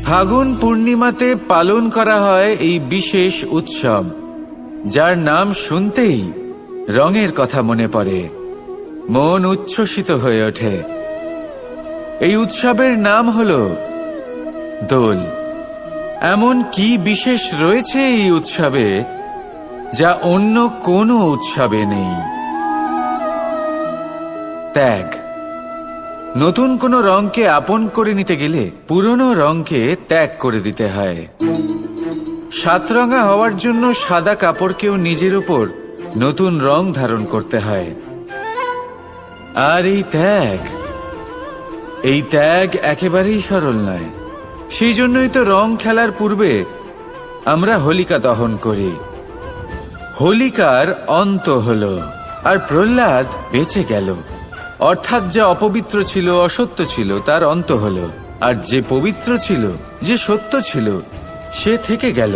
ফাগুন পূর্ণিমাতে পালন করা হয় এই বিশেষ উৎসব, যার নাম শুনতেই রঙের কথা মনে পড়ে, মন উচ্ছ্বসিত হয়ে ওঠে। এই উৎসবের নাম হল দোল। এমন কি বিশেষ রয়েছে এই উৎসবে যা অন্য কোনো উৎসবে নেই? ত্যাগ। নতুন কোনো রঙকে আপন করে নিতে গেলে পুরনো রঙকে ত্যাগ করে দিতে হয়। সাতরঙা হওয়ার জন্য সাদা কাপড়কেও নিজের উপর নতুন রং ধারণ করতে হয়। আর এই ত্যাগ একেবারেই সরল নয়। সেই জন্যই তো রং খেলার পূর্বে আমরা হোলিকা দহন করি। হোলিকার অন্ত হল, আর প্রহ্লাদ বেঁচে গেল। অর্থাৎ যা অপবিত্র ছিল, অসত্য ছিল, তার অন্ত হল, আর যে পবিত্র ছিল, যে সত্য ছিল, সে থেকে গেল।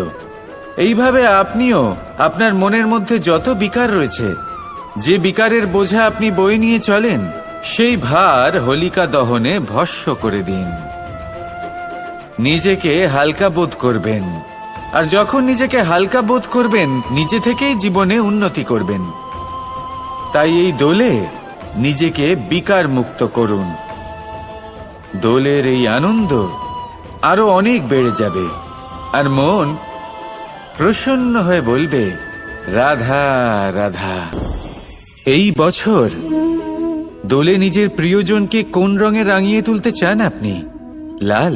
এইভাবে আপনিও আপনার মনের মধ্যে যত বিকার রয়েছে, যে বিকারের বোঝা আপনি বয়ে নিয়ে চলেন, সেই ভার হোলিকা দহনে ভস্ম করে দিন। নিজেকে হালকা বোধ করবেন, আর যখন নিজেকে হালকা বোধ করবেন, নিজে থেকেই জীবনে উন্নতি করবেন। তাই এই দোলে নিজেকে বিকার মুক্ত করুন। দোলের এই আনন্দ আরো অনেক বেড়ে যাবে, আর মন প্রসন্ন হয়ে বলবে, রাধা রাধা। এই বছর দোলে নিজের প্রিয়জনকে কোন রঙে রাঙিয়ে তুলতে চান আপনি? লাল,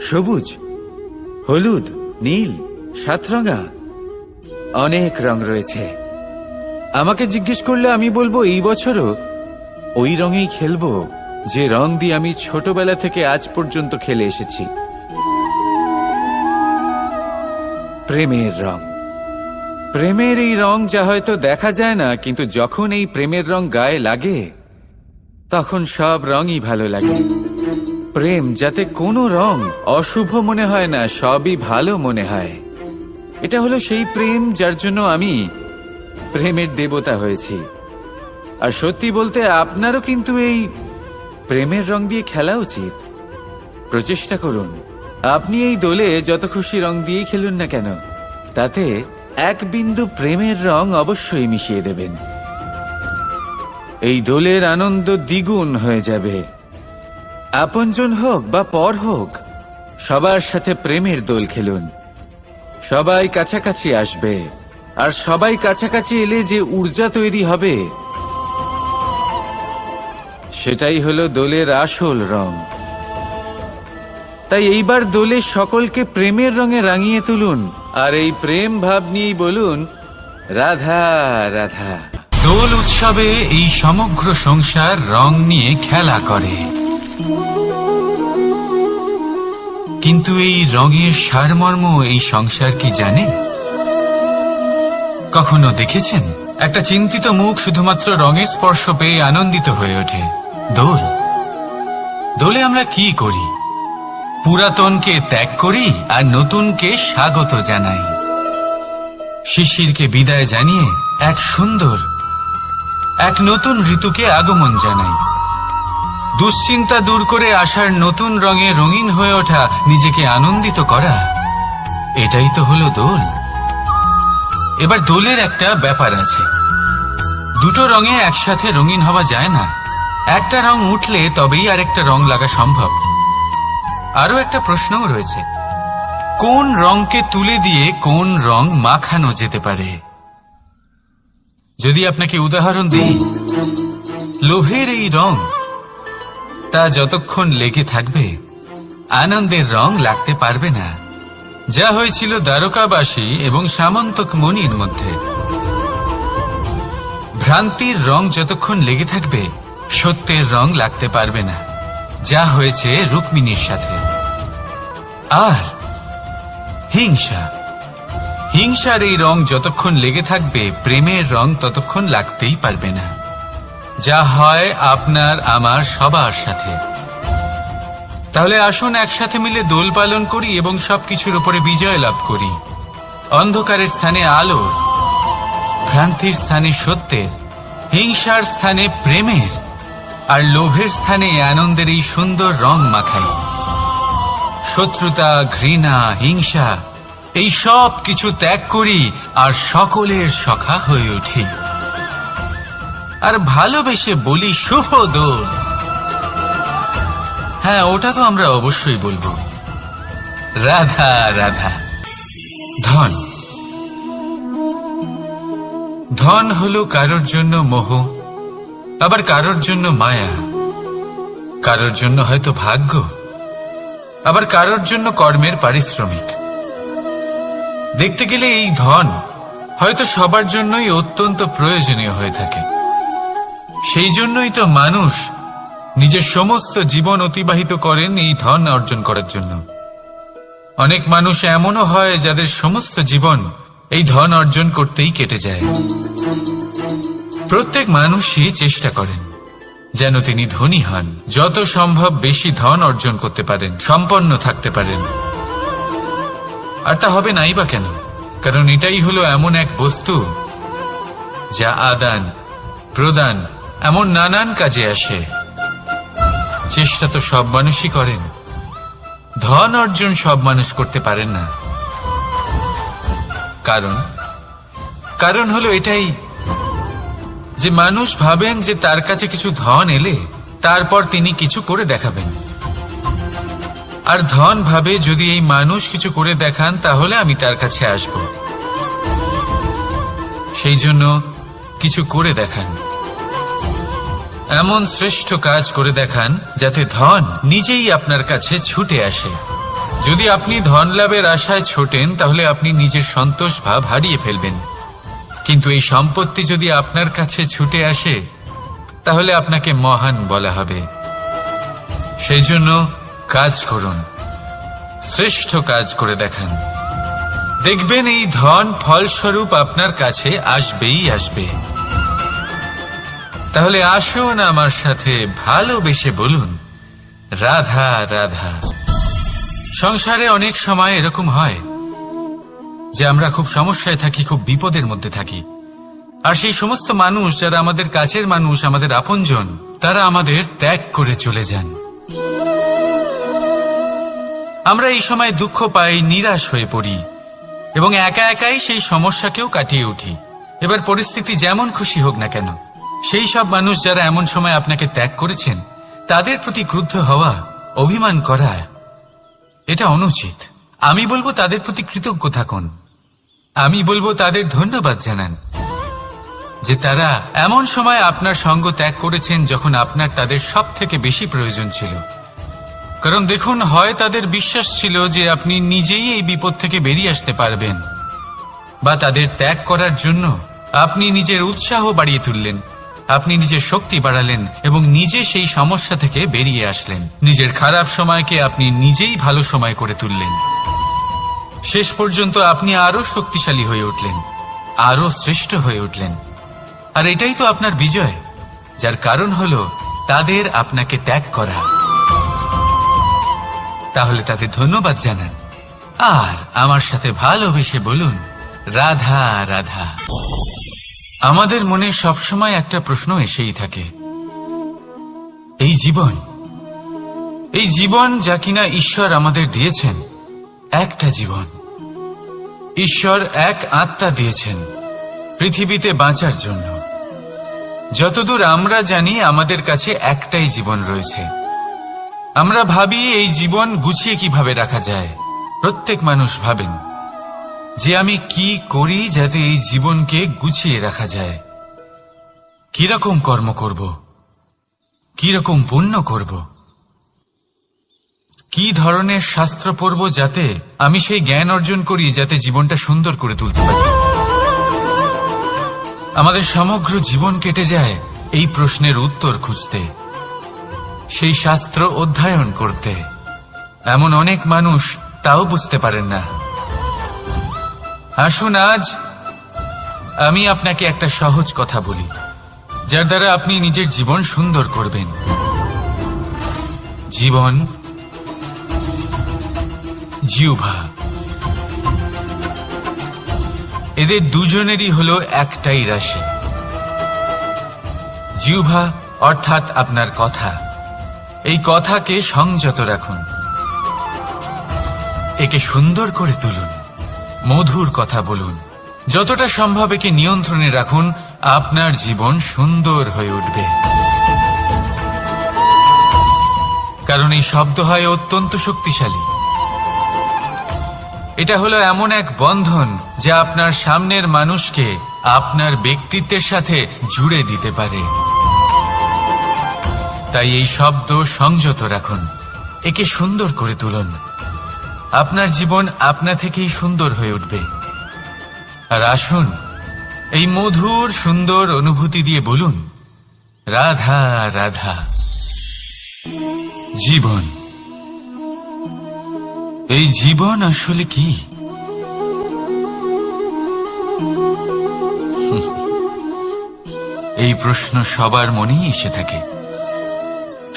সবুজ, হলুদ, নীল, সাতরঙা, অনেক রং রয়েছে। আমাকে জিজ্ঞেস করলে আমি বলবো, এই বছরও ওই রঙেই খেলবো যে রং দিয়ে আমি ছোটবেলা থেকে আজ পর্যন্ত খেলে এসেছি। প্রেমের রং। প্রেমের এই রং যা হয়তো দেখা যায় না, কিন্তু যখন এই প্রেমের রং গায়ে লাগে, তখন সব রঙই ভালো লাগে। প্রেম, যাতে কোনো রং অশুভ মনে হয় না, সবই ভালো মনে হয়। এটা হলো সেই প্রেম যার জন্য আমি প্রেমের দেবতা হয়েছি। আর সত্যি বলতে আপনারও কিন্তু এই প্রেমের রং দিয়ে খেলা উচিত। প্রচেষ্টা করুন। আপনি এই দোলে যত খুশি রং দিয়েই খেলুন না কেন, তাতে এক বিন্দু প্রেমের রং অবশ্যই মিশিয়ে দেবেন। এই দোলের আনন্দ দ্বিগুণ হয়ে যাবে। আপনজন হোক বা পর হোক, সবার সাথে প্রেমের দোল খেলুন। সবাই কাছাকাছি আসবে, আর সবাই কাছাকাছি এলে যে ঊর্জা তৈরি হবে, সেটাই হলো দোলের আসল রং। তাই এইবার দোলে সকলকে প্রেমের রঙে রাঙিয়ে তুলুন, আর এই প্রেম ভাব নিয়েই বলুন, রাধা রাধা। দোল উৎসবে এই সমগ্র সংসার রং নিয়ে খেলা করে, কিন্তু এই রঙের সারমর্ম এই সংসার কি জানে? কখনো দেখেছেন একটা চিন্তিত মুখ শুধুমাত্র রঙের স্পর্শ পেয়ে আনন্দিত হয়ে ওঠে? দোলে আমরা কি করি? পুরাতনকে ত্যাগ করি আর নতুনকে স্বাগত জানাই। শিশিরকে বিদায় জানিয়ে এক সুন্দর, এক নতুন ঋতুকে আগমন জানাই। দুশ্চিন্তা দূর করে আসার নতুন রঙে রঙিন হয়ে ওঠা, নিজেকে আনন্দিত করা, এটাই তো হলো দোল। এবার দোলের একটা ব্যাপার আছে, দুটো রঙে একসাথে রঙিন হওয়া যায় না। একটা রং উঠলে তবেই আরেকটা রং লাগা সম্ভব। আরো একটা প্রশ্নও রয়েছে, কোন রংকে তুলে দিয়ে কোন রং মাখানো যেতে পারে? যদি আপনাকে উদাহরণ দিই, লোভের এই রং, তা যতক্ষণ লেগে থাকবে আনন্দের রং লাগতে পারবে না। যা হয়েছিল দ্বারকাবাসী এবং সামন্তক মণির মধ্যে। ভ্রান্তির রং যতক্ষণ লেগে থাকবে সত্যের রং লাগতে পারবে না, যা হয়েছে রুক্মিণীর সাথে। আর হিংসার এই রং যতক্ষণ লেগে থাকবে প্রেমের রং ততক্ষণ লাগতেই পারবে না, যা হয় আপনার আমার সবার সাথে। তাহলে আসুন একসাথে মিলে দোল পালন করি এবং সবকিছুর উপরে বিজয় লাভ করি। অন্ধকারের স্থানে আলোর, ভ্রান্তির স্থানে সত্যের, হিংসার স্থানে প্রেমের, আর লোভের স্থানে আনন্দের এই সুন্দর রং মাখাই। শত্রুতা, ঘৃণা, হিংসা এই সব কিছু ত্যাগ করি আর সকলের সখা হয়ে উঠি। আর ভালোবেসে বলি শুভ দোল। হ্যাঁ, ওটা তো আমরা অবশ্যই বলবো, রাধা রাধা। ধন, ধন হলো কারোর জন্য মোহ, আবার কারোর জন্য মায়া, কারোর জন্য হয়তো ভাগ্য, আবার কারোর জন্য কর্মের পারিশ্রমিক। দেখতে গেলে এই ধন হয়তো সবার জন্যই অত্যন্ত প্রয়োজনীয় হয়ে থাকে। সেই জন্যই তো মানুষ নিজের সমস্ত জীবন অতিবাহিত করেন এই ধন অর্জন করার জন্য। অনেক মানুষ এমনও হয় যাদের সমস্ত জীবন এই ধন অর্জন করতেই কেটে যায়। প্রত্যেক মানুষই চেষ্টা করেন যেন তিনি ধনী হন, যত সম্ভব বেশি ধন অর্জন করতে পারেন, সম্পন্ন থাকতে পারেন। আর তা হবে নাই বা কেন? কারণ এটাই হলো এমন এক বস্তু যা আদান প্রদান এমন নানান কাজে আসে। চেষ্টা তো সব মানুষই করেন, ধন অর্জন সব মানুষ করতে পারেন না। কারণ হলো এটাই যে মানুষ ভাবেন যে তার কাছে কিছু ধন এলে তারপর তিনি কিছু করে দেখাবেন। আর ধন ভাবে যদি এই মানুষ কিছু করে দেখান তাহলে আমি তার কাছে আসব। সেই জন্য কিছু করে দেখান, এমন শ্রেষ্ঠ কাজ করে দেখান যাতে ধন নিজেই আপনার কাছে ছুটে আসে। যদি আপনি ধন লাভের আশায় ছোটেন তাহলে আপনি নিজের সন্তোষ ভাব হারিয়ে ফেলবেন। কিন্তু এই সম্পত্তি যদি আপনার কাছে ছুটে আসে তাহলে আপনাকে মহান বলা হবে। সেই জন্য কাজ করুন, শ্রেষ্ঠ কাজ করে দেখান, দেখবেন এই ধন ফলস্বরূপ আপনার কাছে আসবেই আসবে। তাহলে আসুন আমার সাথে ভালোবেসে বলুন রাধা রাধা। সংসারে অনেক সময় এরকম হয় যে আমরা খুব সমস্যায় থাকি, খুব বিপদের মধ্যে থাকি। আর সেই সমস্ত মানুষ যারা আমাদের কাছের মানুষ, আমাদের আপনজন, তারা আমাদের ত্যাগ করে চলে যান। আমরা এই সময় দুঃখ পাই, নিরাশ হয়ে পড়ি এবং একা একাই সেই সমস্যাকেও কাটিয়ে উঠি। এবার পরিস্থিতি যেমন খুশি হোক না কেন, সেই সব মানুষ যারা এমন সময় আপনাকে ত্যাগ করেছেন তাদের প্রতি ক্রুদ্ধ হওয়া, অভিমান করা, এটা অনুচিত। আমি বলবো তাদের প্রতি কৃতজ্ঞ থাকুন। আমি বলবো তাদের ধন্যবাদ জানান যে তারা এমন সময় আপনার সঙ্গ ত্যাগ করেছেন যখন আপনার তাদের সব থেকে বেশি প্রয়োজন ছিল। কারণ দেখুন, হয় তাদের বিশ্বাস ছিল যে আপনি নিজেই এই বিপদ থেকে বেরিয়ে আসতে পারবেন, বা তাদের ত্যাগ করার জন্য আপনি নিজের উৎসাহ বাড়িয়ে তুললেন, আপনি নিজের শক্তি বাড়ালেন এবং নিজে সেই সমস্যা থেকে বেরিয়ে আসলেন। নিজের খারাপ সময়কে আপনি নিজেই ভালো সময় করে তুললেন। শেষ পর্যন্ত আপনি আরো শক্তিশালী হয়ে উঠলেন, আরো শ্রেষ্ঠ হয়ে উঠলেন। আর এটাই তো আপনার বিজয়, যার কারণ হলো তাদের আপনাকে ত্যাগ করা। তাহলে তাদের ধন্যবাদ জানান আর আমার সাথে ভালোবেসে বলুন রাধা রাধা। আমাদের মনে সবসময় একটা প্রশ্ন এসেই থাকে, এই জীবন যা কিনা ঈশ্বর আমাদের দিয়েছেন, একটা জীবন। ঈশ্বর এক আত্মা দিয়েছেন পৃথিবীতে বাঁচার জন্য। যতদূর আমরা জানি আমাদের কাছে একটাই জীবন রয়েছে। আমরা ভাবি এই জীবন গুছিয়ে কিভাবে রাখা যায়। প্রত্যেক মানুষ ভাবেন যে আমি কি করি যাতে এই জীবনকে গুছিয়ে রাখা যায়, কিরকম কর্ম করব, কিরকম পুণ্য করব, কি ধরনের শাস্ত্র পড়ব যাতে আমি সেই জ্ঞান অর্জন করি যাতে জীবনটা সুন্দর করে তুলতে পারি। আমাদের সমগ্র জীবন কেটে যায় এই প্রশ্নের উত্তর খুঁজতে, সেই শাস্ত্র অধ্যয়ন করতে। এমন অনেক মানুষ তাও বুঝতে পারেন না। আসুন আজ আমি আপনাকে একটা সহজ কথা বলি, যার দ্বারা আপনি নিজের জীবন সুন্দর করবেন। জীবন, জিহ্বা, এদের দুজনেরই হলো একটাই রাশি। জিহ্বা অর্থাৎ আপনার কথা, এই কথাকে সংযত রাখুন। একে সুন্দর করে তুলুন, মধুর কথা বলুন, যতটা সম্ভব একে নিয়ন্ত্রণে রাখুন, আপনার জীবন সুন্দর হয়ে উঠবে। কারণ এই শব্দ হয় অত্যন্ত শক্তিশালী। এটা হলো এমন এক বন্ধন যা আপনার সামনের মানুষকে আপনার ব্যক্তিত্বের সাথে জুড়ে দিতে পারে। তাই এই শব্দ সংযত রাখুন, একে সুন্দর করে তুলুন। আপনার জীবন আপনা থেকেই সুন্দর হয়ে উঠবে। আর আসুন, এই মধুর সুন্দর অনুভূতি দিয়ে বলুন, রাধা রাধা। জীবন, এই জীবন আসলে কি? এই প্রশ্ন সবার মনেই এসে থাকে।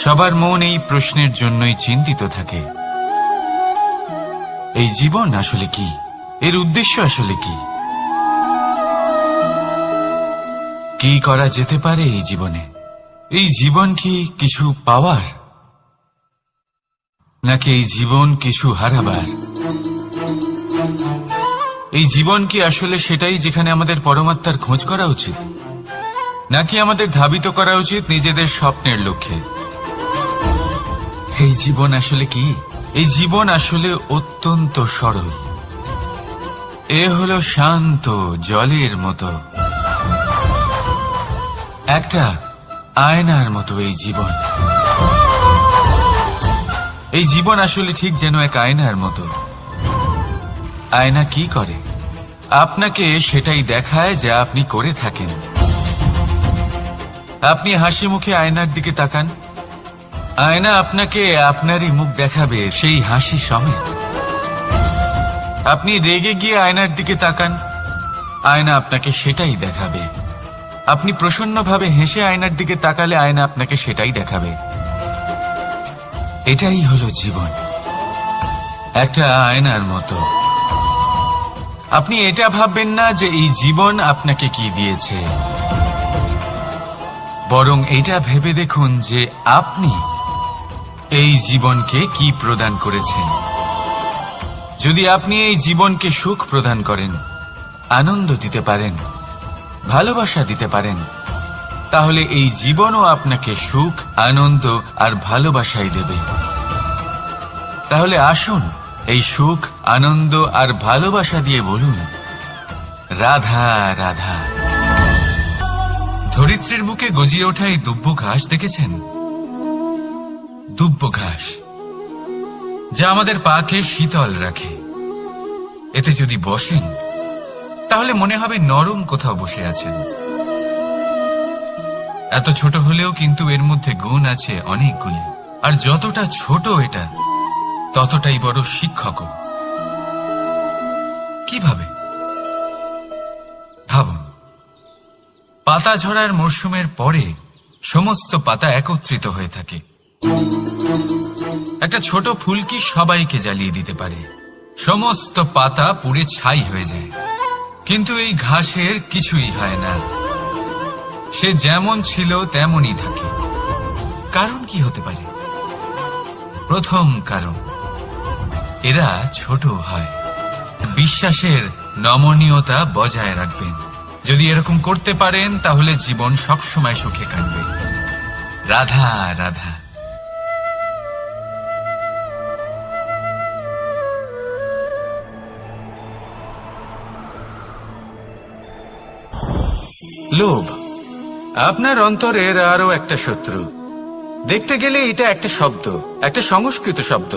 সবার মন এই প্রশ্নের জন্যই চিন্তিত থাকে। এই জীবন আসলে কি? এর উদ্দেশ্য আসলে কি? কি করা যেতে পারে এই জীবনে? এই জীবন কি কিছু পাওয়ার, নাকি এই জীবন কিছু হারাবার? এই জীবন কি আসলে সেটাই যেখানে আমাদের পরমাত্মার খোঁজ করা উচিত, নাকি আমাদের ধাবিত করা উচিত নিজেদের স্বপ্নের লক্ষ্যে? এই জীবন আসলে কি? এই জীবন আসলে অত্যন্ত সরল। এ হলো শান্ত জলের মতো, একটা আয়নার মতো এই জীবন। এই জীবন আসলে ঠিক যেন এক আয়নার মতো। আয়না কি করে? আপনাকে সেটাই দেখায় যা আপনি করে থাকেন। আপনি হাসি মুখে আয়নার দিকে তাকান, আয়না আপনাকে আপনারই মুখ দেখাবে, সেই হাসি সমেত। আপনি রেগে গিয়ে আয়নার দিকে তাকান, আয়না আপনাকে সেটাই দেখাবে। আপনি প্রসন্নভাবে হেসে আয়নার দিকে তাকালে আয়না আপনাকে সেটাই দেখাবে। এটাই হলো জীবন, একটা আয়নার মতো। আপনি এটা ভাববেন না যে এই জীবন আপনাকে কি দিয়েছে, বরং এটা ভেবে দেখুন যে আপনি এই জীবনকে কি প্রদান করেছেন। যদি আপনি এই জীবনকে সুখ প্রদান করেন, আনন্দ দিতে পারেন, ভালোবাসা দিতে পারেন, তাহলে এই জীবনও আপনাকে সুখ, আনন্দ আর ভালোবাসাই দেবে। তাহলে আসুন, এই সুখ, আনন্দ আর ভালোবাসা দিয়ে বলুন, রাধা রাধা। ধরিত্রীর বুকে গজিয়ে ওঠা এই দুব্ব ঘাস দেখেছেন? দুব্ব ঘাস, যা আমাদের পাকে শীতল রাখে। এতে যদি বসেন, তাহলে মনে হবে নরম কোথাও বসে আছেন। এত ছোট হলেও কিন্তু এর মধ্যে গুণ আছে অনেকগুলি। আর যতটা ছোট এটা, ততটাই বড় শিক্ষকও। কিভাবে? ভাবুন, পাতা ঝরার মরশুমের পরে সমস্ত পাতা একত্রিত হয়ে থাকে। একটা ছোট ফুলকি সবাইকে জ্বালিয়ে দিতে পারে, সমস্ত পাতা পুড়ে ছাই হয়ে যায়। কিন্তু এই ঘাসের কিছুই হয় না, সে যেমন ছিল তেমনই থাকে। কারণ কি হতে পারে? প্রথম কারণ, এরা ছোট হয়। বিশ্বাসের নমনীয়তা বজায় রাখবেন। যদি এরকম করতে পারেন, তাহলে জীবন সবসময় সুখে কাটবে। রাধা রাধা। লোভ আপনার অন্তরের আরো একটা শত্রু। দেখতে গেলে এটা একটা শব্দ, একটা সংস্কৃত শব্দ।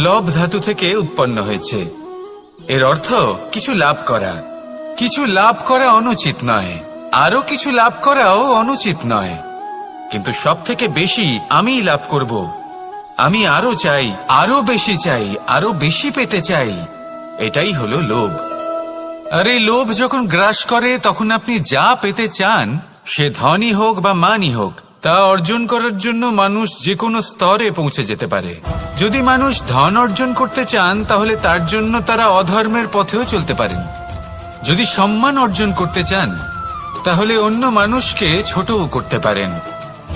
লব ধাতু থেকে উৎপন্ন হয়েছে। এর অর্থ কিছু লাভ করা। কিছু লাভ করা অনুচিত নয়, আরো কিছু লাভ করাও অনুচিত নয়, কিন্তু সব থেকে বেশি আমিই লাভ করব। আমি আরো চাই, আরো বেশি চাই, আরো বেশি পেতে চাই। এটাই হলো লোভ। আর এই লোভ যখন গ্রাস করে, তখন আপনি যা পেতে চান, সে ধনই হোক বা মানই হোক, তা অর্জন করার জন্য মানুষ যে কোনো স্তরে পৌঁছে যেতে পারে। যদি মানুষ ধন অর্জন করতে চান, তাহলে তার জন্য তারা অধর্মের পথেও চলতে পারেন। যদি সম্মান অর্জন করতে চান, তাহলে অন্য মানুষকে ছোটও করতে পারেন।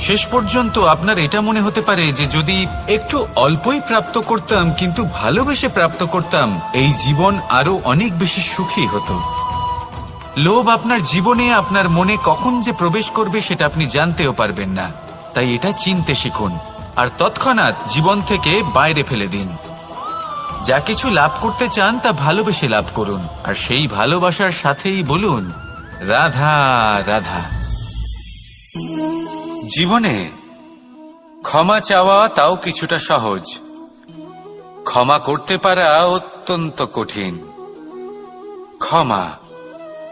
শেষ পর্যন্ত আপনার এটা মনে হতে পারে যে যদি একটু অল্পই প্রাপ্ত করতাম কিন্তু ভালোবেসে প্রাপ্ত করতাম, এই জীবন আরো অনেক বেশি সুখী হতো। লোভ আপনার জীবনে, আপনার মনে কখন যে প্রবেশ করবে সেটা আপনি জানতেও পারবেন না। তাই এটা চিনতে শিখুন আর তৎক্ষণাৎ জীবন থেকে বাইরে ফেলে দিন। যা কিছু লাভ করতে চান তা ভালোবেসে লাভ করুন, আর সেই ভালোবাসার সাথেই বলুন রাধা রাধা। জীবনে ক্ষমা চাওয়া তাও কিছুটা সহজ, ক্ষমা করতে পারা অত্যন্ত কঠিন। ক্ষমা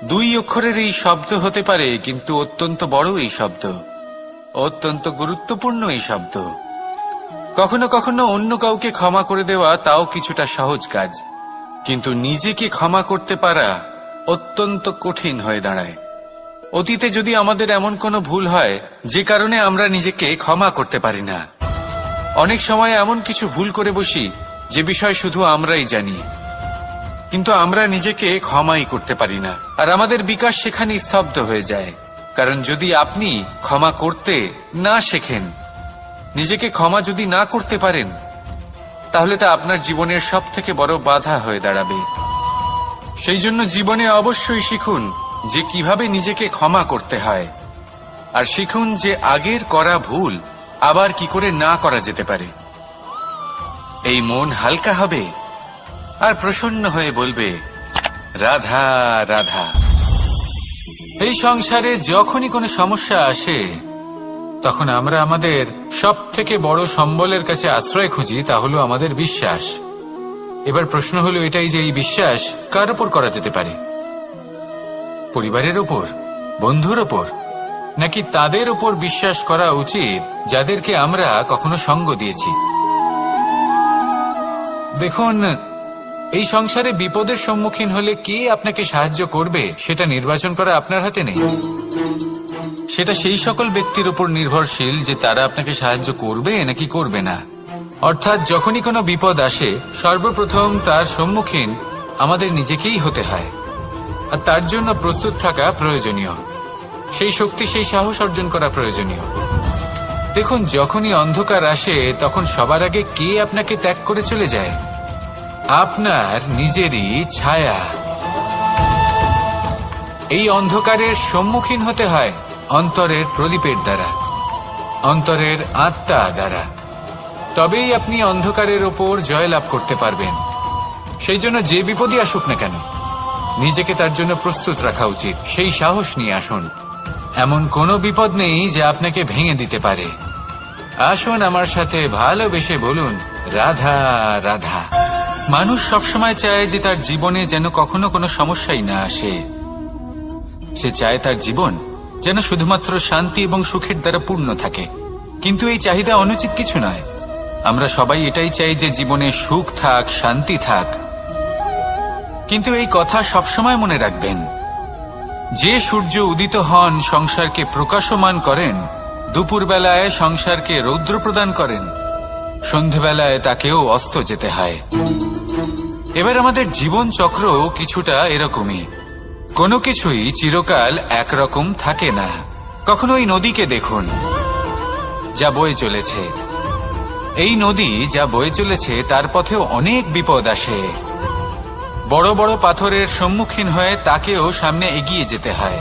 2 অক্ষরের এই শব্দ হতে পারে, কিন্তু অত্যন্ত বড় এই শব্দ, অত্যন্ত গুরুত্বপূর্ণ এই শব্দ। কখনো কখনো অন্য কাউকে ক্ষমা করে দেওয়া তাও কিছুটা সহজ কাজ, কিন্তু নিজেকে ক্ষমা করতে পারা অত্যন্ত কঠিন হয়ে দাঁড়ায়। অতীতে যদি আমাদের এমন কোনো ভুল হয় যে কারণে আমরা নিজেকে ক্ষমা করতে পারি না, অনেক সময় এমন কিছু ভুল করে বসি যে বিষয় শুধু আমরাই জানি, কিন্তু আমরা নিজেকে ক্ষমাই করতে পারি না, আর আমাদের বিকাশ সেখানে স্তব্ধ হয়ে যায়। কারণ যদি আপনি ক্ষমা করতে না শেখেন, নিজেকে ক্ষমা যদি না করতে পারেন, তাহলে তা আপনার জীবনের সবথেকে বড় বাধা হয়ে দাঁড়াবে। সেই জন্য জীবনে অবশ্যই শিখুন যে কিভাবে নিজেকে ক্ষমা করতে হয়, আর শিখুন যে আগের করা ভুল আবার কি করে না করা যেতে পারে। এই মন হালকা হবে আর প্রসন্ন হয়ে বলবে রাধা রাধা। এই সংসারে যখনই কোনো সমস্যা আসে তখন আমরা আমাদের সব থেকে বড় সম্বলের কাছে আশ্রয় খুঁজি, তা হলো আমাদের বিশ্বাস। এবার প্রশ্ন হলো এটাই যে এই বিশ্বাস কার ওপর করা যেতে পারে? পরিবারের ওপর, বন্ধুর ওপর, নাকি তাদের ওপর বিশ্বাস করা উচিত যাদেরকে আমরা কখনো সঙ্গ দিয়েছি? দেখুন, এই সংসারে বিপদের সম্মুখীন হলে কে আপনাকে সাহায্য করবে সেটা নির্বাচন করা আপনার হাতে নেই। সেটা সেই সকল ব্যক্তির উপর নির্ভরশীল যে তারা আপনাকে সাহায্য করবে নাকি করবে না। অর্থাৎ যখনই কোনো বিপদ আসে সর্বপ্রথম তার সম্মুখীন আমাদের নিজেকেই হতে হয়, আর তার জন্য প্রস্তুত থাকা প্রয়োজনীয়, সেই শক্তি সেই সাহস অর্জন করা প্রয়োজনীয়। দেখুন, যখনই অন্ধকার আসে তখন সবার আগে কে আপনাকে ত্যাগ করে চলে যায়? আপনার নিজেরই ছায়া। এই অন্ধকারের সম্মুখীন হতে হয় অন্তরের প্রদীপের দ্বারা, অন্তরের আত্মা দ্বারা। তবেই আপনি অন্ধকারের ওপর জয়লাভ করতে পারবেন। সেই জন্য যে বিপদই আসুক না কেন নিজেকে তার জন্য প্রস্তুত রাখা উচিত। সেই সাহস নিয়ে আসুন। এমন কোনো বিপদ নেই যা আপনাকে ভেঙে দিতে পারে। আসুন আমার সাথে ভালোবেসে বলুন রাধা রাধা। মানুষ সবসময় চায় যে তার জীবনে যেন কখনো কোনো সমস্যাই না আসে। সে চায় তার জীবন যেন শুধুমাত্র শান্তি এবং সুখের দ্বারা পূর্ণ থাকে। কিন্তু এই চাহিদা অনুচিত কিছু নয়। আমরা সবাই এটাই চাই যে জীবনে সুখ থাক, শান্তি থাক। কিন্তু এই কথা সবসময় মনে রাখবেন, যে সূর্য উদিত হন সংসারকে প্রকাশমান করেন, দুপুরবেলায় সংসারকে রৌদ্র প্রদান করেন, সন্ধেবেলায় তাকেও অস্ত যেতে হয়। এবার আমাদের জীবন চক্র কিছুটা এরকমই। কোনো কিছুই চিরকাল একরকম থাকে না। কখনো এই নদীকে দেখুন যা বয়ে চলেছে। এই নদী যা বয়ে চলেছে তার পথেও অনেক বিপদ আসে। বড় বড় পাথরের সম্মুখীন হয়ে তাকেও সামনে এগিয়ে যেতে হয়।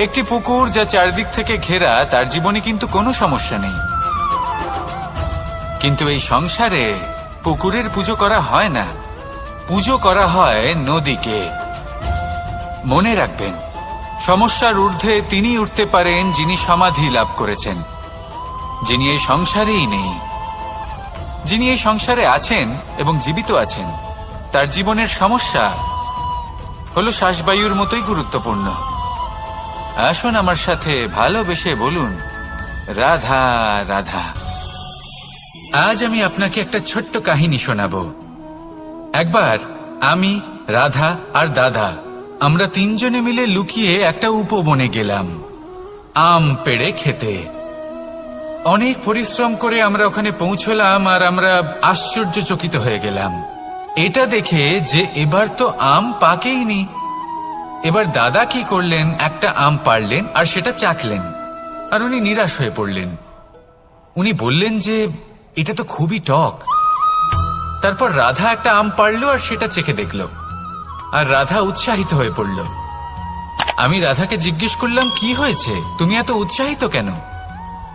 একটি পুকুর যা চারদিক থেকে ঘেরা, তার জীবনে কিন্তু কোনো সমস্যা নেই। কিন্তু এই সংসারে পুকুরের পুজো করা হয় না, পুজো করা হয় নদীকে। মনে রাখবেন, সমস্যার ঊর্ধ্বে তিনি উঠতে পারেন যিনি সমাধি লাভ করেছেন, যিনি এই সংসারেই নেই। যিনি এই সংসারে আছেন এবং জীবিত আছেন, তার জীবনের সমস্যা হলো শ্বাসবায়ুর মতোই গুরুত্বপূর্ণ। আসুন আমার সাথে ভালোবেসে বলুন রাধা রাধা। আজ আমি আপনাকে একটা ছোট্ট কাহিনী শোনাবো। একবার আমি, রাধা আর দাদা আমরা তিনজনে মিলে লুকিয়ে একটা উপবনে গেলাম আম পেড়ে খেতে। অনেক পরিশ্রম করে আমরা ওখানে পৌঁছলাম আর আমরা আশ্চর্যচকিত হয়ে গেলাম এটা দেখে যে এবার তো আম পাকেইনি। এবার দাদা কি করলেন, একটা আম পাড়লেন আর সেটা চাখলেন। আর উনি নিরাশ হয়ে পড়লেন। উনি বললেন যে এটা তো খুবই টক। তারপর রাধা একটা আম পাড়ল আর সেটা চেখে দেখল, আর রাধা উৎসাহিত হয়ে পড়ল। আমি রাধাকে জিজ্ঞেস করলাম, কি হয়েছে, তুমি এত উৎসাহিত কেন?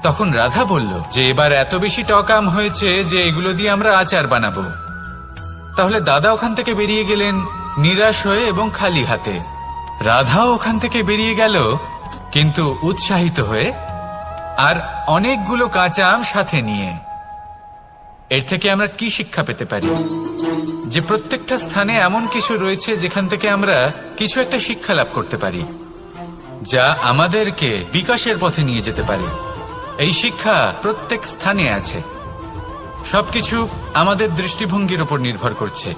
তখন রাধা বলল যে এবার এত বেশি টক আম হয়েছে যে এগুলো দিয়ে আমরা আচার বানাবো। তাহলে দাদা ওখান থেকে বেরিয়ে গেলেন নিরাশ হয়ে এবং খালি হাতে। রাধাও ওখান থেকে বেরিয়ে গেল কিন্তু উৎসাহিত হয়ে, আর অনেকগুলো কাঁচা আম সাথে নিয়ে। এর থেকে আমরা কি শিক্ষা পেতে পারি? যে প্রত্যেকটা স্থানে এমন কিছু রয়েছে যেখান থেকে আমরা কিছু একটা শিক্ষা লাভ করতে পারি, যা আমাদেরকে বিকাশের পথে নিয়ে যেতে পারে। এই শিক্ষা প্রত্যেক স্থানে আছে। সবকিছু আমাদের দৃষ্টিভঙ্গির উপর নির্ভর করছে।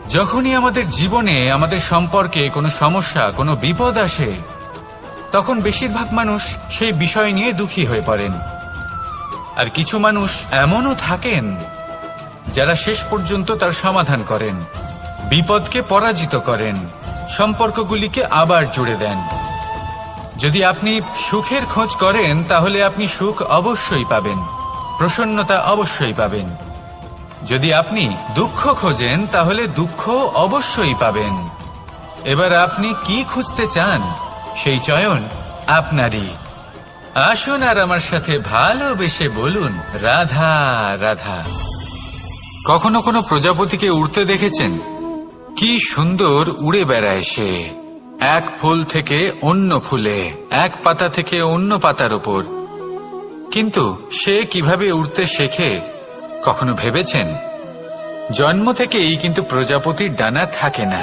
যখনই আমাদের জীবনে আমাদের সম্পর্কে কোনো সমস্যা, কোনো বিপদ আসে, তখন বেশিরভাগ মানুষ সেই বিষয় নিয়ে দুঃখী হয়ে পড়েন। আর কিছু মানুষ এমনও থাকেন যারা শেষ পর্যন্ত তার সমাধান করেন, বিপদকে পরাজিত করেন, সম্পর্কগুলিকে আবার জুড়ে দেন। যদি আপনি সুখের খোঁজ করেন তাহলে আপনি সুখ অবশ্যই পাবেন, প্রসন্নতা অবশ্যই পাবেন। যদি আপনি দুঃখ খোঁজেন তাহলে দুঃখ অবশ্যই পাবেন। এবার আপনি কি খুঁজতে চান সেই চয়ন আপনারই। আসুন আর আমার সাথে ভালোবেসে বলুন, রাধা রাধা। কখনো কোনো প্রজাপতিকে উড়তে দেখেছেন? কি সুন্দর উড়ে বেড়ায় সে, এক ফুল থেকে অন্য ফুলে, এক পাতা থেকে অন্য পাতার উপর। কিন্তু সে কিভাবে উড়তে শেখে কখনো ভেবেছেন? জন্ম থেকেই কিন্তু প্রজাপতির ডানা থাকে না।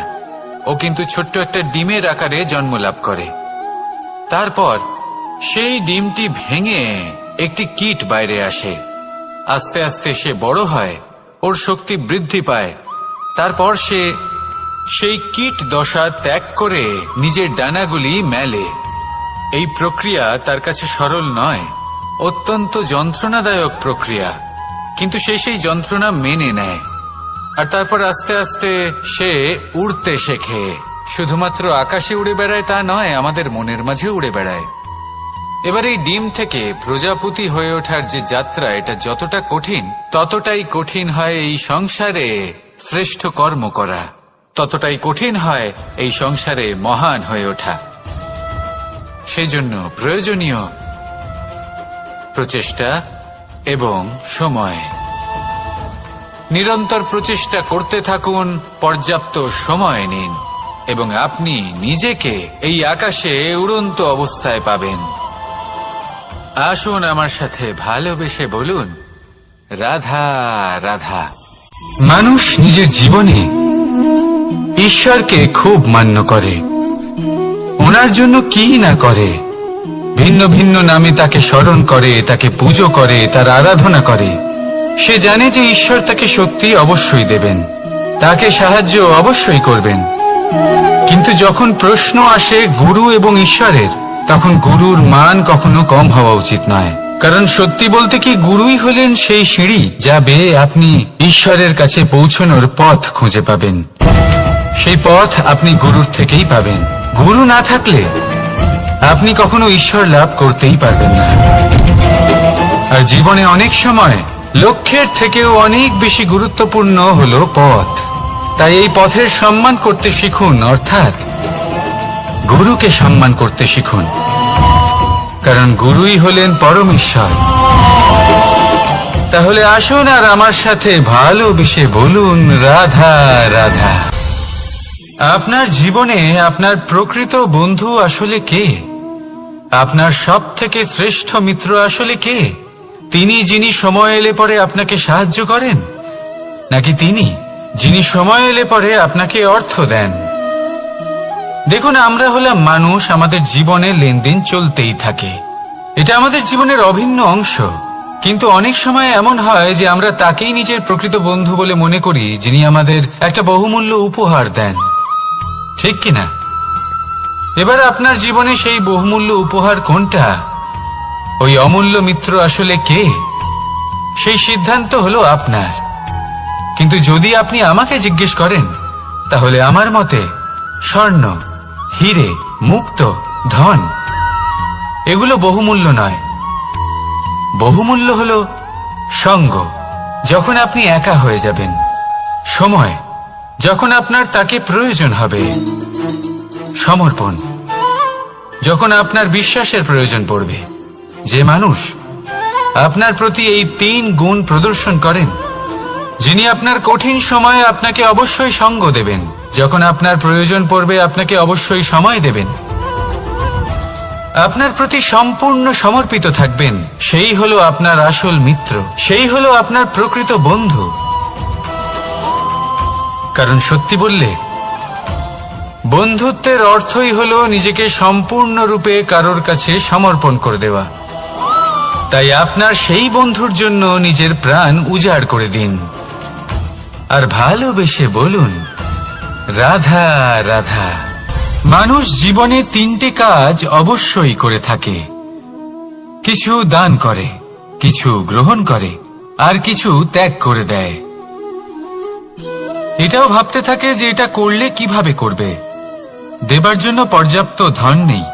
ও কিন্তু ছোট্ট একটা ডিমের আকারে জন্ম লাভ করে। তারপর সেই ডিমটি ভেঙে একটি কীট বাইরে আসে। আস্তে আস্তে সে বড় হয়, ওর শক্তি বৃদ্ধি পায়। তারপর সে সেই কীট দশা ত্যাগ করে নিজের ডানাগুলি মেলে। এই প্রক্রিয়া তার কাছে সরল নয়, অত্যন্ত যন্ত্রণাদায়ক প্রক্রিয়া, কিন্তু সে সেই যন্ত্রণা মেনে নেয়। আর তারপর আস্তে আস্তে সে উড়তে শেখে। শুধুমাত্র আকাশে উড়ে বেড়ায় তা নয়, আমাদের মনের মাঝে উড়ে বেড়ায়। এবার এই ডিম থেকে প্রজাপতি হয়ে ওঠার যে যাত্রা, এটা যতটা কঠিন, ততটাই কঠিন হয় এই সংসারে শ্রেষ্ঠ কর্ম করা, ততটাই কঠিন হয় এই সংসারে মহান হয়ে ওঠা। সেই জন্য প্রয়োজনীয় প্রচেষ্টা এবং সময়। নিরন্তর প্রচেষ্টা করতে থাকুন, পর্যাপ্ত সময় নিন, এবং আপনি নিজেকে এই আকাশে উড়ন্ত অবস্থায় পাবেন। আসুন আমার সাথে ভালোবেসে বলুন, রাধা রাধা। মানুষ নিজের জীবনে ঈশ্বরকে খুব মান্য করে, ওনার জন্য কি না করে। ভিন্ন ভিন্ন নামে তাকে স্মরণ করে, তাকে পুজো করে, তার আরাধনা করে। সে জানে যে ঈশ্বর তাকে শক্তি অবশ্যই দেবেন, তাকে সাহায্য অবশ্যই করবেন। কিন্তু যখন প্রশ্ন আসে গুরু এবং ঈশ্বরের, তখন গুরুর মান কখনো কম হওয়া উচিত নয়। কারণ সত্যি বলতে কি, গুরুই হলেন সেই সিঁড়ি যা বেয়ে আপনি ঈশ্বরের কাছে পৌঁছানোর পথ খুঁজে পাবেন। সেই পথ আপনি গুরুর থেকেই পাবেন। গুরু না থাকলে আপনি কখনো ঈশ্বর লাভ করতেই পারবেন না। আর জীবনে অনেক সময় লক্ষ্যের থেকেও অনেক বেশি গুরুত্বপূর্ণ হলো পথ। তাই এই পথের সম্মান করতে শিখুন, অর্থাৎ গুরুকে সম্মান করতে শিখুন, কারণ গুরুই হলেন পরমেশ্বর। তাহলে আসুন আর আমার সাথে ভালোবেসে বলুন, রাধা রাধা। আপনার জীবনে আপনার প্রকৃত বন্ধু আসলে কে? আপনার সব থেকে শ্রেষ্ঠ মিত্র আসলে কে? তিনি যিনি সময় এলে পরে আপনাকে সাহায্য করেন, নাকি তিনি যিনি সময় এলে পরে আপনাকে অর্থ দেন? দেখুন, আমরা হলাম মানুষ, আমাদের জীবনে লেনদেন চলতেই থাকে। এটা আমাদের জীবনের অভিন্ন অংশ। কিন্তু অনেক সময় এমন হয় যে আমরা তাকেই নিজের প্রকৃত বন্ধু বলে মনে করি, যিনি আমাদের একটা বহুমূল্য উপহার দেন, ঠিক কিনা? এবার আপনার জীবনে সেই বহুমূল্য উপহার কোনটা? ওই অমূল্য মিত্র আসলে কে? সেই সিদ্ধান্ত হলো আপনার। কিন্তু যদি আপনি আমাকে জিজ্ঞেস করেন, তাহলে আমার মতে স্বর্ণ, হিরে, মুক্ত, ধন এগুলো বহুমূল্য নয়। বহুমূল্য হলো সঙ্গ, যখন আপনি একা হয়ে যাবেন, সময়, যখন আপনার তাকে প্রয়োজন হবে, সমর্পণ, যখন আপনার বিশ্বাসের প্রয়োজন পড়বে। যে মানুষ আপনার প্রতি এই 3 গুণ প্রদর্শন করেন, যিনি আপনার কঠিন সময়ে আপনাকে অবশ্যই সঙ্গ দেবেন, যখন আপনার প্রয়োজন পড়বে আপনাকে অবশ্যই সময় দেবেন, আপনার প্রতি সম্পূর্ণ সমর্পিত থাকবেন, সেই হলো আপনার আসল মিত্র, সেই হলো আপনার প্রকৃত বন্ধু। কারণ সত্যি বললে, বন্ধুত্বের অর্থই হলো নিজেকে সম্পূর্ণরূপে কারোর কাছে সমর্পণ করে দেওয়া। তাই আপনার সেই বন্ধুর জন্য নিজের প্রাণ উজাড় করে দিন, আর ভালোবেসে বলুন, রাধা রাধা। মানুষ জীবনে 3টে কাজ অবশ্যই করে থাকে, কিছু দান করে, কিছু গ্রহণ করে, আর কিছু ত্যাগ করে দেয়। এটাও ভাবতে থাকে যে এটা করলে কিভাবে করবে। দেবার জন্য পর্যাপ্ত ধন নেই,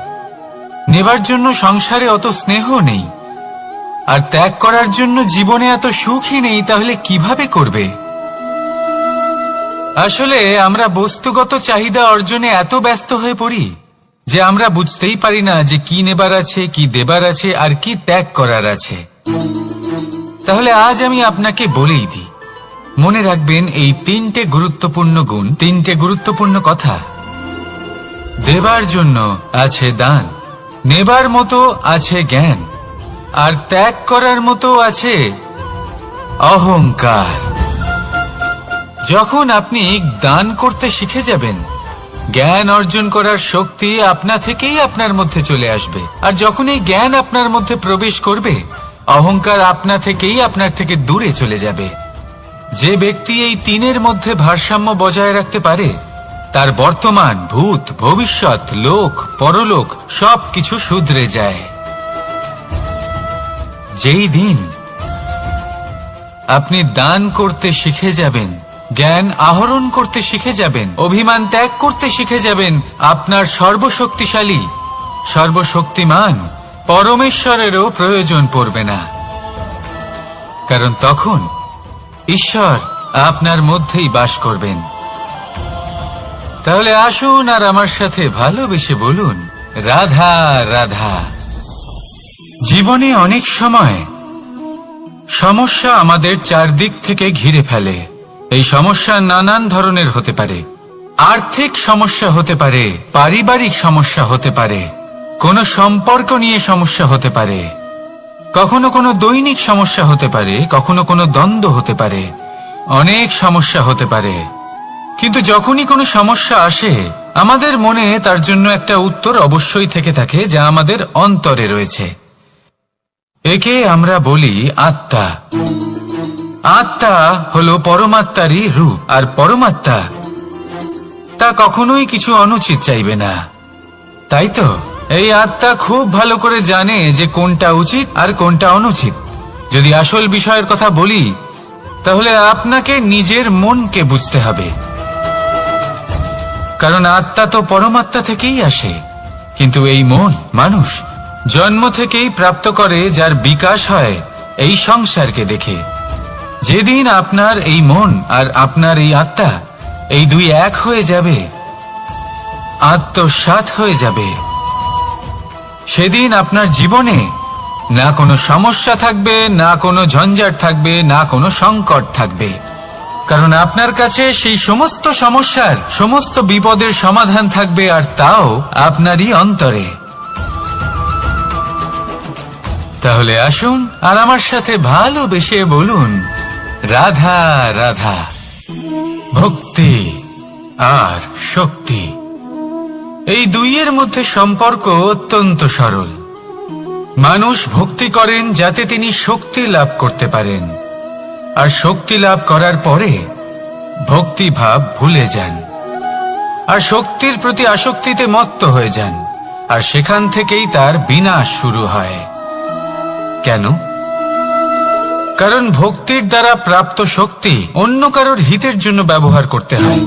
নেবার জন্য সংসারে অত স্নেহ নেই, আর ত্যাগ করার জন্য জীবনে এত সুখই নেই, তাহলে কিভাবে করবে? আসলে আমরা বস্তুগত চাহিদা অর্জনে এত ব্যস্ত হয়ে পড়ি যে আমরা বুঝতেই পারি না যে কি নেবার আছে, কি দেবার আছে, আর কি ত্যাগ করার আছে। তাহলে আজ আমি আপনাকে বলেই দিই, মনে রাখবেন এই 3টে গুরুত্বপূর্ণ গুণ, 3টে গুরুত্বপূর্ণ কথা। দেবার জন্য আছে দান, নেবার মতো আছে জ্ঞান, আর ত্যাগ করার মতো আছে অহংকার। যখন আপনি দান করতে শিখে যাবেন, জ্ঞান অর্জন করার শক্তি আপনা থেকেই আপনার মধ্যে চলে আসবে। আর যখন এই জ্ঞান আপনার মধ্যে প্রবেশ করবে, অহংকার আপনা থেকেই আপনার থেকে দূরে চলে যাবে। যে ব্যক্তি এই 3-এর মধ্যে ভারসাম্য বজায় রাখতে পারে, তার বর্তমান, ভূত, ভবিষ্যৎ, লোক, পরলোক সবকিছু শুধরে যায়। যেই দিন আপনি দান করতে শিখে যাবেন, জ্ঞান আহরণ করতে শিখে যাবেন, অভিমান ত্যাগ করতে শিখে যাবেন, আপনার সর্বশক্তিশালী, সর্বশক্তিমান পরমেশ্বরেরও প্রয়োজন পড়বে না। কারণ তখন ঈশ্বর আপনার মধ্যেই বাস করবেন। তাহলে আসুন আর আমার সাথে ভালোবেসে বলুন, রাধা রাধা। জীবনে অনেক সময় সমস্যা আমাদের চারদিক থেকে ঘিরে ফেলে। এই সমস্যা নানান ধরনের হতে পারে। আর্থিক সমস্যা হতে পারে, পারিবারিক সমস্যা হতে পারে, কোনো সম্পর্ক নিয়ে সমস্যা হতে পারে, কখনো কোনো দৈনিক সমস্যা হতে পারে, কখনো কোনো দ্বন্দ্ব হতে পারে, অনেক সমস্যা হতে পারে। কিন্তু যখনই কোনো সমস্যা আসে, আমাদের মনে তার জন্য একটা উত্তর অবশ্যই থেকে থাকে, যা আমাদের অন্তরে রয়েছে। একে আমরা বলি আত্মা। আত্মা হলো পরমাত্মারই রূপ, আর পরমাত্মা তা কখনোই কিছু অনুচিত চাইবে না। তাই তো এই আত্মা খুব ভালো করে জানে যে কোনটা উচিত আর কোনটা অনুচিত। যদি আসল বিষয়ের কথা বলি, তাহলে আপনাকে নিজের মনকে বুঝতে হবে। কারণ আত্মা তো পরমাত্মা থেকেই আসে, কিন্তু এই মন মানুষ জন্ম থেকেই প্রাপ্ত করে, যার বিকাশ হয় এই সংসারকে দেখে। যেদিন আপনার এই মন আর আপনার এই আত্মা, এই দুই এক হয়ে যাবে, আত্মসাৎ হয়ে যাবে, সেদিন আপনার জীবনে না কোনো সমস্যা থাকবে, না কোনো ঝঞ্ঝাট থাকবে, না কোনো সংকট থাকবে। কারণ আপনার কাছে সেই সমস্ত সমস্যার, সমস্ত বিপদের সমাধান থাকবে, আর তাও আপনারই অন্তরে। তাহলে আসুন আর আমার সাথে ভালোবেসে বলুন, রাধা রাধা। ভক্তি আর শক্তি, এই দুইয়ের মধ্যে সম্পর্ক অত্যন্ত সরল। মানুষ ভক্তি করেন যাতে তিনি শক্তি লাভ করতে পারেন, আর শক্তি লাভ করার পরে ভক্তিভাব ভুলে যান, আর শক্তির প্রতি আসক্তিতে মত্ত হয়ে যান, আর সেখান থেকেই তার বিনাশ শুরু হয়। কেন? কারণ ভক্তির দ্বারা প্রাপ্ত শক্তি অন্য কারোর হিতের জন্য ব্যবহার করতে হয়,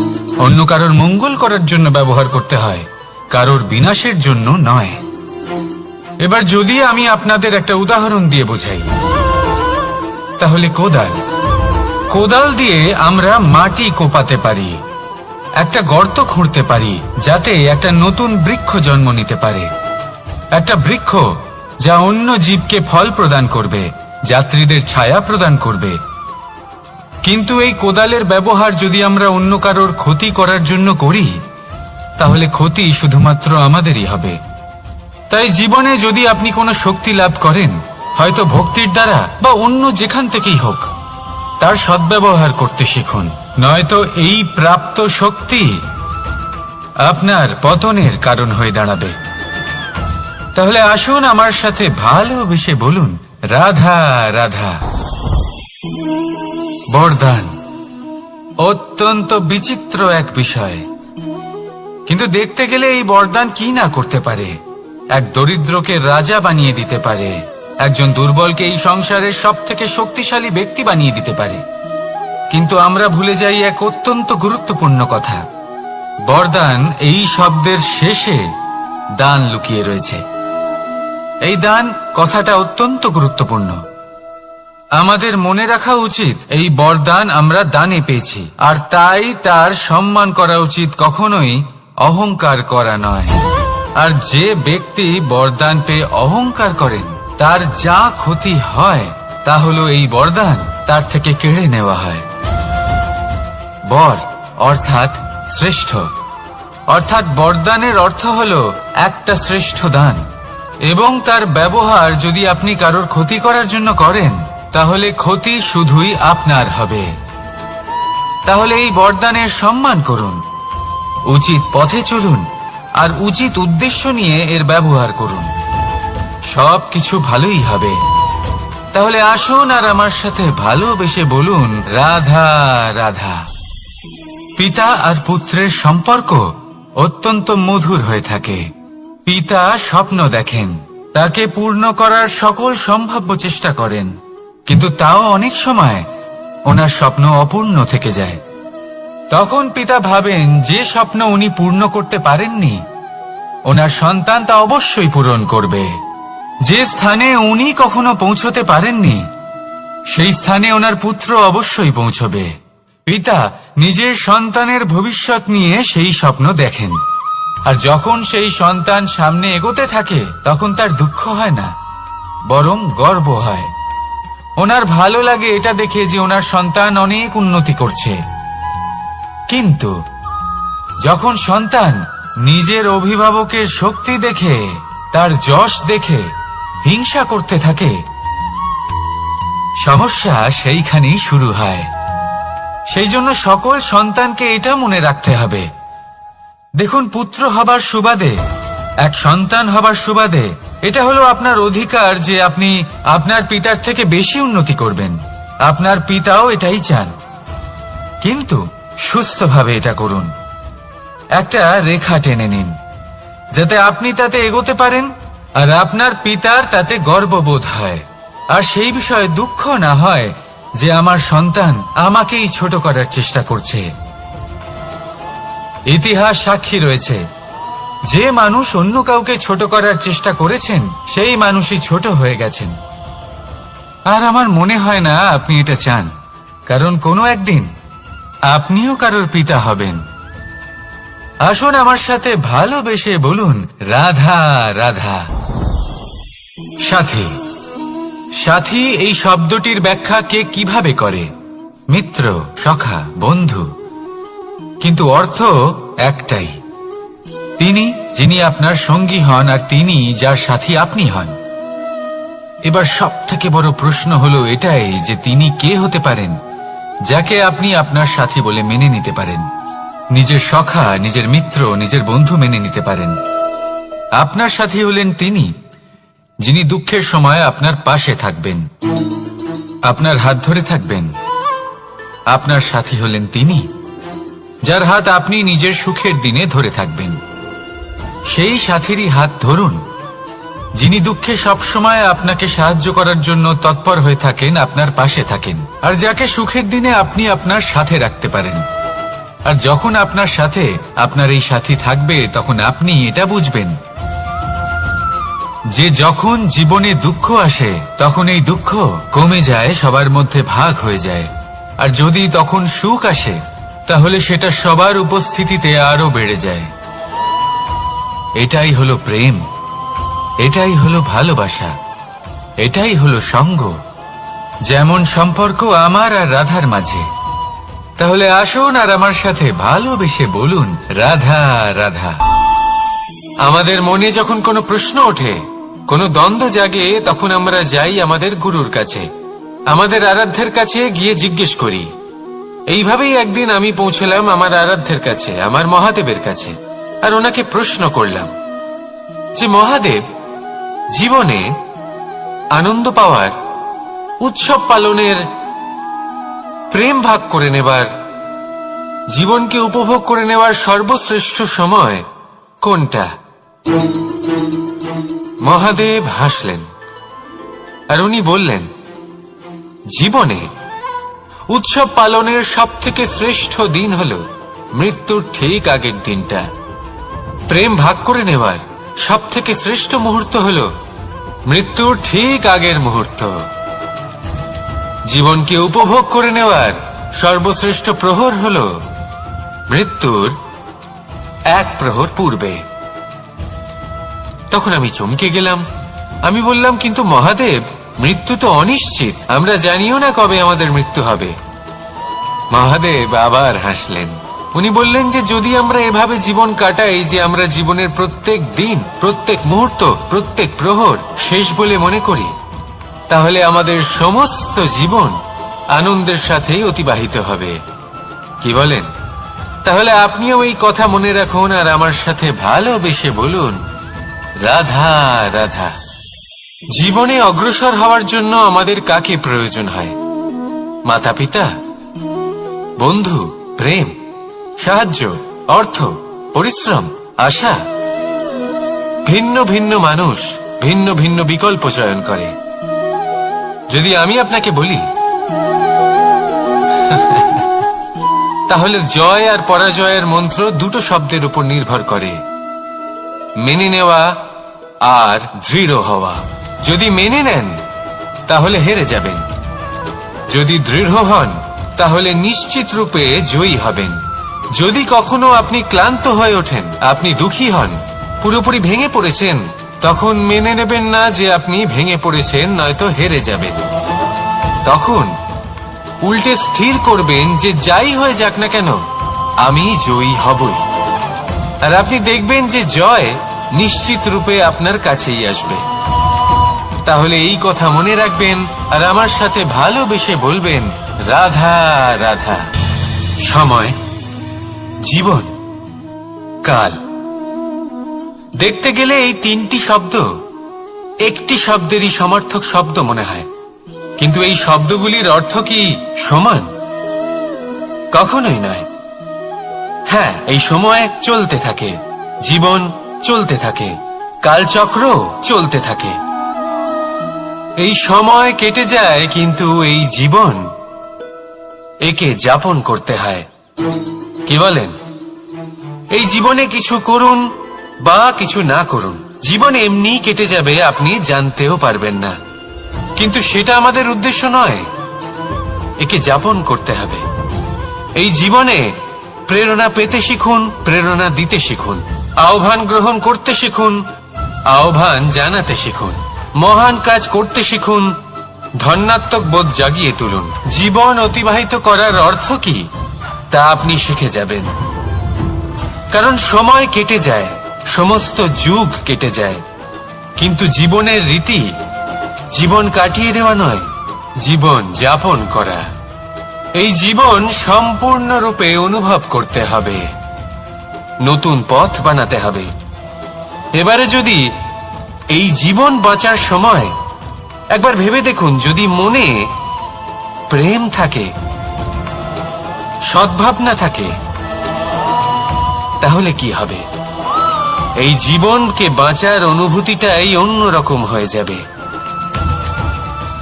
অন্য কারোর মঙ্গল করার জন্য ব্যবহার করতে হয়, কারোর বিনাশের জন্য নয়। এবার যদি আমি আপনাদের একটা উদাহরণ দিয়ে বোঝাই, তাহলে কোদাল দিয়ে আমরা মাটি কোপাতে পারি, একটা গর্ত খুঁড়তে পারি যাতে একটা নতুন বৃক্ষ জন্ম নিতে পারে, একটা বৃক্ষ যা অন্য জীবকে ফল প্রদান করবে, যাত্রীদের ছায়া প্রদান করবে। কিন্তু এই কোদালের ব্যবহার যদি আমরা অন্য কারোর ক্ষতি করার জন্য করি, তাহলে ক্ষতি শুধুমাত্র আমাদেরই হবে। তাই জীবনে যদি আপনি কোনো শক্তি লাভ করেন, হয়তো ভক্তির দ্বারা বা অন্য যেখান থেকেই হোক, তার সদ্ব্যবহার করতে শিখুন, নয়তো এই প্রাপ্ত শক্তি আপনার পতনের কারণ হয়ে দাঁড়াবে। তাহলে আসুন আমার সাথে ভালোবেসে বলুন, রাধা রাধা। বরদান অত্যন্ত বিচিত্র এক বিষয়, কিন্তু দেখতে গেলে এই বরদান কি না করতে পারে। এক দরিদ্রকে রাজা বানিয়ে দিতে পারে, একজন দুর্বলকে এই সংসারের সব থেকে শক্তিশালী ব্যক্তি বানিয়ে দিতে পারে। কিন্তু আমরা ভুলে যাই এক অত্যন্ত গুরুত্বপূর্ণ কথা, বরদান এই শব্দের শেষে দান লুকিয়ে রয়েছে। এই দান কথাটা অত্যন্ত গুরুত্বপূর্ণ। আমাদের মনে রাখা উচিত এই বরদান আমরা দানে পেয়েছি, আর তাই তার সম্মান করা উচিত, কখনোই অহংকার করা নয়। আর যে ব্যক্তি বরদান পেয়ে অহংকার করেন, তার যা ক্ষতি হয় তা হলো এই বরদান তার থেকে কেড়ে নেওয়া হয়। বর অর্থাৎ শ্রেষ্ঠ, অর্থাৎ বরদানের অর্থ হলো একটা শ্রেষ্ঠ দান, এবং তার ব্যবহার যদি আপনি কারোর ক্ষতি করার জন্য করেন, তাহলে ক্ষতি শুধুই আপনার হবে। তাহলে এই বরদানের সম্মান করুন, উচিত পথে চলুন, আর উচিত উদ্দেশ্য নিয়ে এর ব্যবহার করুন, সবকিছু ভালোই হবে। তাহলে আসুন আর আমার সাথে ভালোবেসে বলুন, রাধা রাধা। পিতা আর পুত্রের সম্পর্ক অত্যন্ত মধুর হয়ে থাকে। পিতা স্বপ্ন দেখেন, তাকে পূর্ণ করার সকল সম্ভাব্য চেষ্টা করেন, কিন্তু তাও অনেক সময় ওনার স্বপ্ন অপূর্ণ থেকে যায়। তখন পিতা ভাবেন যে স্বপ্ন উনি পূর্ণ করতে পারেননি, ওনার সন্তান তা অবশ্যই পূরণ করবে। যে স্থানে উনি কখনো পৌঁছতে পারেননি, সেই স্থানে ওনার পুত্র অবশ্যই পৌঁছবে। পিতা নিজের সন্তানের ভবিষ্যৎ নিয়ে সেই স্বপ্ন দেখেন, আর যখন সেই সন্তান সামনে এগোতে থাকে, তখন তার দুঃখ হয় না, বরং গর্ব হয়। ওনার ভালো লাগে এটা দেখে যে ওনার সন্তান অনেক উন্নতি করছে। কিন্তু যখন সন্তান নিজের অভিভাবকের শক্তি দেখে, তার যশ দেখে হিংসা করতে থাকে, সমস্যা সেইখানেই শুরু হয়। সেই জন্য সকল সন্তানকে এটা মনে রাখতে হবে, দেখুন, পুত্র হবার সুবাদে, এক সন্তান হবার সুবাদে এটা হলো আপনার অধিকার যে আপনি আপনার পিতার থেকে বেশি উন্নতি করবেন। আপনার পিতাও এটাই চান, কিন্তু সুস্থভাবে এটা করুন। একটা রেখা টেনে নিন, যাতে আপনি তাতে এগোতে পারেন, আর আপনার পিতার তাতে গর্ববোধ হয়, আর সেই বিষয়ে দুঃখ না হয় যে আমার সন্তান আমাকেই ছোট করার চেষ্টা করছে। ইতিহাস সাক্ষী রয়েছে, যে মানুষ অন্য কাউকে ছোট করার চেষ্টা করেছেন, সেই মানুষই ছোট হয়ে গেছেন। আর আমার মনে হয় না আপনি এটা চান, কারণ কোনো একদিন আপনিও কারোর পিতা হবেন। আসুন আমার সাথে ভালোবেসে বলুন, রাধা রাধা। সাথী, সাথী এই শব্দটির ব্যাখ্যা কে কিভাবে করে? মিত্র, সখা, বন্ধু, কিন্তু অর্থ একটাই, তিনি যিনি আপনার সঙ্গী হন, আর তিনি যার সাথী আপনি হন। এবার সব থেকে বড় প্রশ্ন হলো এটাই যে তিনি কে হতে পারেন যাকে আপনি আপনার সাথী বলে মেনে নিতে পারেন, নিজের সখা, নিজের মিত্র, নিজের বন্ধু মেনে নিতে পারেন। আপনার সাথী হলেন তিনি যিনি দুঃখের সময় আপনার পাশে থাকবেন, আপনার হাত ধরে থাকবেন। আপনার সাথী হলেন তিনি যার হাত আপনি নিজের সুখের দিনে ধরে থাকবেন। সেই সাথীরই হাত ধরুন যিনি দুঃখে সবসময় আপনাকে সাহায্য করার জন্য তৎপর হয়ে থাকেন, আপনার পাশে থাকেন, আর যাকে সুখের দিনে আপনি আপনার সাথে রাখতে পারেন। আর যখন আপনার সাথে আপনার এই সাথী থাকবে, তখন আপনি এটা বুঝবেন যে যখন জীবনে দুঃখ আসে তখন এই দুঃখ কমে যায়, সবার মধ্যে ভাগ হয়ে যায়। আর যদি তখন সুখ আসে তাহলে সেটা সবার উপস্থিতিতে আরো বেড়ে যায়। এটাই হলো প্রেম, এটাই হলো ভালোবাসা, এটাই হলো সঙ্গ। যেমন সম্পর্ক আমার আর রাধার মাঝে। তাহলে আসুন আর আমার সাথে ভালোবেসে বলুন, রাধা রাধা। আমাদের মনে যখন কোনো প্রশ্ন ওঠে, কোনো দ্বন্দ্ব জাগে, তখন আমরা যাই আমাদের গুরুর কাছে, আমাদের আরাধ্যের কাছে গিয়ে জিজ্ঞেস করি। এইভাবেই একদিন আমি পৌঁছলাম আমার আরাধ্যের কাছে, আমার মহাদেবের কাছে, আর ওনাকে প্রশ্ন করলাম যে মহাদেব, জীবনে আনন্দ পাওয়ার, উৎসব পালনের, প্রেম ভাগ করে নেবার, জীবনকে উপভোগ করে নেওয়ার সর্বশ্রেষ্ঠ সময় কোনটা? মহাদেব হাসলেন আর উনি বললেন, জীবনে উৎসব পালনের সবথেকে শ্রেষ্ঠ দিন হল মৃত্যুর ঠিক আগের দিনটা। প্রেম ভাগ করে নেওয়ার সবথেকে শ্রেষ্ঠ মুহূর্ত হল মৃত্যুর ঠিক আগের মুহূর্ত। জীবনকে উপভোগ করে নেওয়ার সর্বশ্রেষ্ঠ প্রহর হল মৃত্যুর এক প্রহর পূর্বে। তখন আমি চমকে গেলাম। আমি বললাম, কিন্তু মহাদেব, মৃত্যু তো অনিশ্চিত, আমরা জানিও না কবে আমাদের মৃত্যু হবে। মহাদেব আবার হাসলেন। উনি বললেন যে যদি আমরা এভাবে জীবন কাটাই যে আমরা জীবনের প্রত্যেক দিন, প্রত্যেক মুহূর্ত, প্রত্যেক প্রহর শেষ বলে মনে করি, তাহলে আমাদের সমস্ত জীবন আনন্দের সাথেই অতিবাহিত হবে। কি বলেন? তাহলে আপনিও এই কথা মনে রাখুন আর আমার সাথে ভালোবেসে বলুন, রাধা রাধা। জীবনে অগ্রসর হওয়ার জন্য আমাদের কাকে প্রয়োজন হয়? মাতা পিতা, বন্ধু, প্রেম, সাহায্য, অর্থ, পরিশ্রম, আশা। ভিন্ন ভিন্ন মানুষ ভিন্ন ভিন্ন বিকল্প চয়ন করে। যদি আমি আপনাকে বলি তাহলে জয় আর পরাজয়ের মন্ত্র দুটো শব্দের উপর নির্ভর করে, মেনে নেওয়া আর দৃঢ় হওয়া। যদি মেনে নেন তাহলে হেরে যাবেন, যদি দৃঢ় হন তাহলে নিশ্চিত রূপে জয়ী হবেন। যদি কখনো আপনি ক্লান্ত হয়ে ওঠেন, আপনি দুঃখী হন, পুরোপুরি ভেঙে পড়েছেন, তখন মেনে নেবেন না যে আপনি ভেঙে পড়েছেন, নয়তো হেরে যাবেন। তখন উল্টে স্থির করবেন যে যাই হয়ে যাক না কেন, আমি জয়ী হবই। আর আপনি দেখবেন যে জয় নিশ্চিত রূপে আপনার কাছেই আসবে। তাহলে এই কথা মনে রাখবেন আর আমার সাথে ভালোবেসে বলবেন, রাধা রাধা। সময়, জীবন, কাল। দেখতে গেলে এই তিনটি শব্দ একটি শব্দেরই সমার্থক শব্দ মনে হয়, কিন্তু এই শব্দগুলির অর্থ কি সমান? কখনোই নয়। হ্যাঁ, এই সময় চলতে থাকে, জীবন চলতে থাকে, কালচক্র চলতে থাকে। এই সময় কেটে যায়, কিন্তু এই জীবন, একে যাপন করতে হয়। কি বলেন? এই জীবনে কিছু করুন বা কিছু না করুন, জীবন এমনি কেটে যাবে, আপনি জানতেও পারবেন না। কিন্তু সেটা আমাদের উদ্দেশ্য নয়, একে যাপন করতে হবে। এই জীবনে প্রেরণা পেতে শিখুন, প্রেরণা দিতে শিখুন, আহ্বান গ্রহণ করতে শিখুন, আহ্বান জানাতে শিখুন, মহান কাজ করতে শিখুন, ধন্যাত্মক বোধ জাগিয়ে তুলুন। জীবন অতিবাহিত করার অর্থ কি তা আপনি শিখে যাবেন। কারণ সময় কেটে যায়, সমস্ত যুগ কেটে যায়, কিন্তু জীবনের রীতি জীবন কাটিয়ে দেওয়া নয়, জীবন যাপন করা। এই জীবন সম্পূর্ণরূপে অনুভব করতে হবে, নতুন পথ বানাতে হবে। এবারে যদি এই জীবন বাঁচার সময় একবার ভেবে দেখুন, যদি মনে প্রেম থাকে, সদ্ভাবনা থাকে, তাহলে কি হবে? এই জীবনকে বাঁচার অনুভূতিটাই অন্যরকম হয়ে যাবে,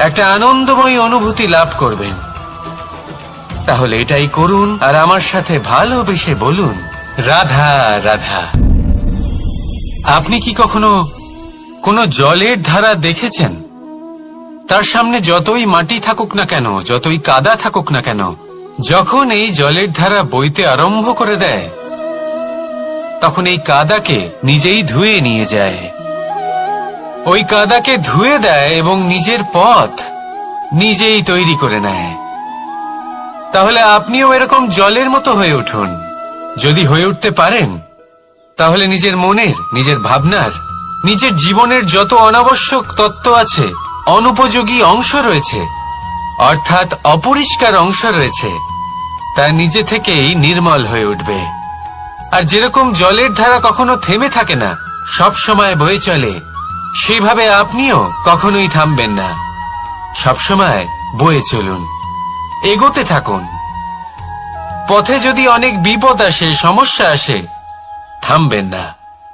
একটা আনন্দময় অনুভূতি লাভ করবেন। তাহলে এটাই করুন আর আমার সাথে ভালোবেসে বলুন, রাধা রাধা। আপনি কি কখনো কোনো জলের ধারা দেখেছেন? তার সামনে যতই মাটি থাকুক না কেন, যতই কাদা থাকুক না কেন, যখন এই জলের ধারা বইতে আরম্ভ করে দেয়, তখন এই কাদাকে নিজেই ধুয়ে নিয়ে যায়। ওই কাদাকে ধুয়ে দেয় এবং নিজের পথ নিজেই তৈরি করে নেয়। তাহলে আপনিও এরকম জলের মতো হয়ে উঠুন। যদি হয়ে উঠতে পারেন, তাহলে নিজের মনের, নিজের ভাবনার, নিজের জীবনের যত অনাবশ্যক তত্ত্ব আছে, অনুপযোগী অংশ রয়েছে, অর্থাৎ অপরিষ্কার অংশ রয়েছে, তা নিজে থেকেই নির্মল হয়ে উঠবে। আর যেরকম জলের ধারা কখনো থেমে থাকে না, সব সময় বয়ে চলে, সেইভাবে আপনিও কখনোই থামবেন না। সবসময় বয়ে চলুন, এগোতে থাকুন। পথে যদি অনেক বিপদ আসে, সমস্যা আসে, থামবেন না,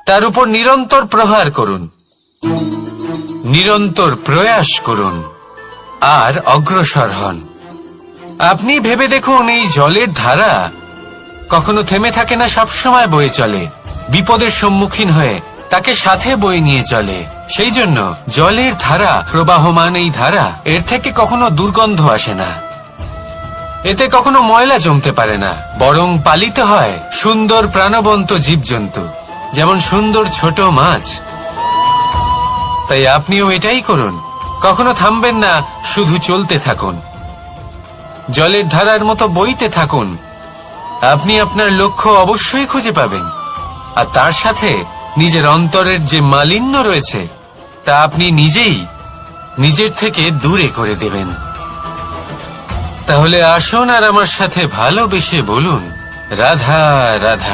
তার উপর নিরন্তর প্রহার করুন, নিরন্তর প্রয়াস করুন আর অগ্রসর হন। আপনি ভেবে দেখুন, এই জলের ধারা কখনো থেমে থাকে না, সবসময় বয়ে চলে, বিপদের সম্মুখীন হয়ে তাকে সাথে বয়ে নিয়ে চলে। সেই জন্য জলের ধারা, প্রবাহমান এই ধারা, এর থেকে কখনো দুর্গন্ধ আসে না, এতে কখনো ময়লা জমতে পারে না, বরং পালিত হয় সুন্দর প্রাণবন্ত জীবজন্তু, যেমন সুন্দর ছোট মাছ। তাই আপনিও এটাই করুন, কখনো থামবেন না, শুধু চলতে থাকুন, জলের ধারার মতো বইতে থাকুন। আপনি আপনার লক্ষ্য অবশ্যই খুঁজে পাবেন, আর তার সাথে নিজের অন্তরের যে মালিন্য রয়েছে, তা আপনি নিজেই নিজের থেকে দূরে করে দেবেন। তাহলে আসুন আর আমার সাথে ভালোবেসে বলুন, রাধা রাধা।